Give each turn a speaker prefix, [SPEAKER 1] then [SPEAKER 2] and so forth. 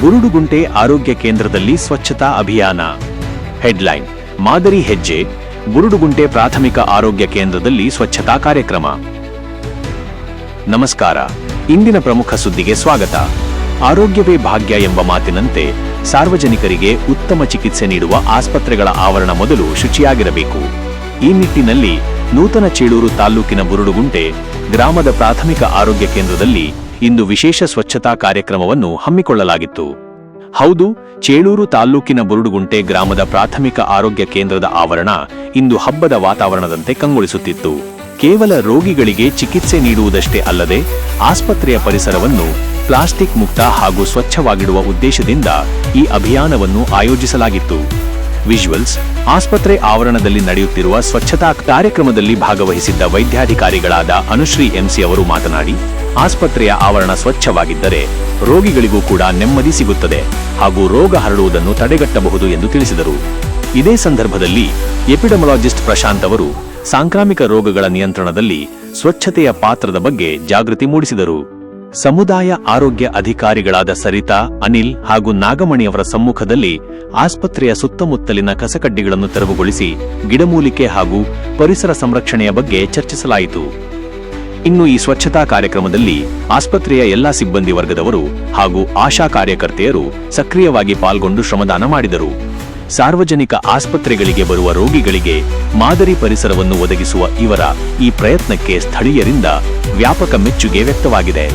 [SPEAKER 1] ಬುರುಡುಗುಂಟೆ ಆರೋಗ್ಯ ಕೇಂದ್ರದಲ್ಲಿ ಸ್ವಚ್ಛತಾ ಅಭಿಯಾನ. ಹೆಡ್ಲೈನ್: ಮಾದರಿ ಹೆಜ್ಜೆ, ಬುರುಡುಗುಂಟೆ ಪ್ರಾಥಮಿಕ ಆರೋಗ್ಯ ಕೇಂದ್ರದಲ್ಲಿ ಸ್ವಚ್ಛತಾ ಕಾರ್ಯಕ್ರಮ. ನಮಸ್ಕಾರ, ಇಂದಿನ ಪ್ರಮುಖ ಸುದ್ದಿಗೆ ಸ್ವಾಗತ. ಆರೋಗ್ಯವೇ ಭಾಗ್ಯ ಎಂಬ ಮಾತಿನಂತೆ ಸಾರ್ವಜನಿಕರಿಗೆ ಉತ್ತಮ ಚಿಕಿತ್ಸೆ ನೀಡುವ ಆಸ್ಪತ್ರೆಗಳ ಆವರಣ ಮೊದಲು ಶುಚಿಯಾಗಿರಬೇಕು. ಈ ನಿಟ್ಟಿನಲ್ಲಿ ನೂತನ ಚೇಳೂರು ತಾಲೂಕಿನ ಬುರುಡುಗುಂಟೆ ಗ್ರಾಮದ ಪ್ರಾಥಮಿಕ ಆರೋಗ್ಯ ಕೇಂದ್ರದಲ್ಲಿ ಇಂದು ವಿಶೇಷ ಸ್ವಚ್ಛತಾ ಕಾರ್ಯಕ್ರಮವನ್ನು ಹಮ್ಮಿಕೊಳ್ಳಲಾಗಿತ್ತು. ಹೌದು, ಚೇಳೂರು ತಾಲೂಕಿನ ಬುರುಡುಗುಂಟೆ ಗ್ರಾಮದ ಪ್ರಾಥಮಿಕ ಆರೋಗ್ಯ ಕೇಂದ್ರದ ಆವರಣ ಇಂದು ಹಬ್ಬದ ವಾತಾವರಣದಂತೆ ಕಂಗೊಳಿಸುತ್ತಿತ್ತು. ಕೇವಲ ರೋಗಿಗಳಿಗೆ ಚಿಕಿತ್ಸೆ ನೀಡುವುದಷ್ಟೇ ಅಲ್ಲದೆ ಆಸ್ಪತ್ರೆಯ ಪರಿಸರವನ್ನು ಪ್ಲಾಸ್ಟಿಕ್ ಮುಕ್ತ ಹಾಗೂ ಸ್ವಚ್ಛವಾಗಿಡುವ ಉದ್ದೇಶದಿಂದ ಈ ಅಭಿಯಾನವನ್ನು ಆಯೋಜಿಸಲಾಗಿತ್ತು. ವಿಜುವಲ್ಸ್: ಆಸ್ಪತ್ರೆ ಆವರಣದಲ್ಲಿ ನಡೆಯುತ್ತಿರುವ ಸ್ವಚ್ಛತಾ ಕಾರ್ಯಕ್ರಮದಲ್ಲಿ ಭಾಗವಹಿಸಿದ್ದ ವೈದ್ಯಾಧಿಕಾರಿಗಳಾದ ಅನುಶ್ರೀ ಎಂಸಿ ಅವರು ಮಾತನಾಡಿ, ಆಸ್ಪತ್ರೆಯ ಆವರಣ ಸ್ವಚ್ಛವಾಗಿದ್ದರೆ ರೋಗಿಗಳಿಗೂ ಕೂಡ ನೆಮ್ಮದಿ ಸಿಗುತ್ತದೆ ಹಾಗೂ ರೋಗ ಹರಡುವುದನ್ನು ತಡೆಗಟ್ಟಬಹುದು ಎಂದು ತಿಳಿಸಿದರು. ಇದೇ ಸಂದರ್ಭದಲ್ಲಿ ಎಪಿಡೆಮೊಲಾಜಿಸ್ಟ್ ಪ್ರಶಾಂತ್ ಅವರು ಸಾಂಕ್ರಾಮಿಕ ರೋಗಗಳ ನಿಯಂತ್ರಣದಲ್ಲಿ ಸ್ವಚ್ಛತೆಯ ಪಾತ್ರದ ಬಗ್ಗೆ ಜಾಗೃತಿ ಮೂಡಿಸಿದರು. ಸಮುದಾಯ ಆರೋಗ್ಯ ಅಧಿಕಾರಿಗಳಾದ ಸರಿತಾ, ಅನಿಲ್ ಹಾಗೂ ನಾಗಮಣಿಯವರ ಸಮ್ಮುಖದಲ್ಲಿ ಆಸ್ಪತ್ರೆಯ ಸುತ್ತಮುತ್ತಲಿನ ಕಸಕಡ್ಡಿಗಳನ್ನು ತೆರವುಗೊಳಿಸಿ ಗಿಡಮೂಲಿಕೆ ಹಾಗೂ ಪರಿಸರ ಸಂರಕ್ಷಣೆಯ ಬಗ್ಗೆ ಚರ್ಚಿಸಲಾಯಿತು. ಇನ್ನು ಈ ಸ್ವಚ್ಛತಾ ಕಾರ್ಯಕ್ರಮದಲ್ಲಿ ಆಸ್ಪತ್ರೆಯ ಎಲ್ಲಾ ಸಿಬ್ಬಂದಿ ವರ್ಗದವರು ಹಾಗೂ ಆಶಾ ಕಾರ್ಯಕರ್ತೆಯರು ಸಕ್ರಿಯವಾಗಿ ಪಾಲ್ಗೊಂಡು ಶ್ರಮದಾನ ಮಾಡಿದರು. ಸಾರ್ವಜನಿಕ ಆಸ್ಪತ್ರೆಗಳಿಗೆ ಬರುವ ರೋಗಿಗಳಿಗೆ ಮಾದರಿ ಪರಿಸರವನ್ನು ಒದಗಿಸುವ ಇವರ ಈ ಪ್ರಯತ್ನಕ್ಕೆ ಸ್ಥಳೀಯರಿಂದ ವ್ಯಾಪಕ ಮೆಚ್ಚುಗೆ ವ್ಯಕ್ತವಾಗಿದೆ.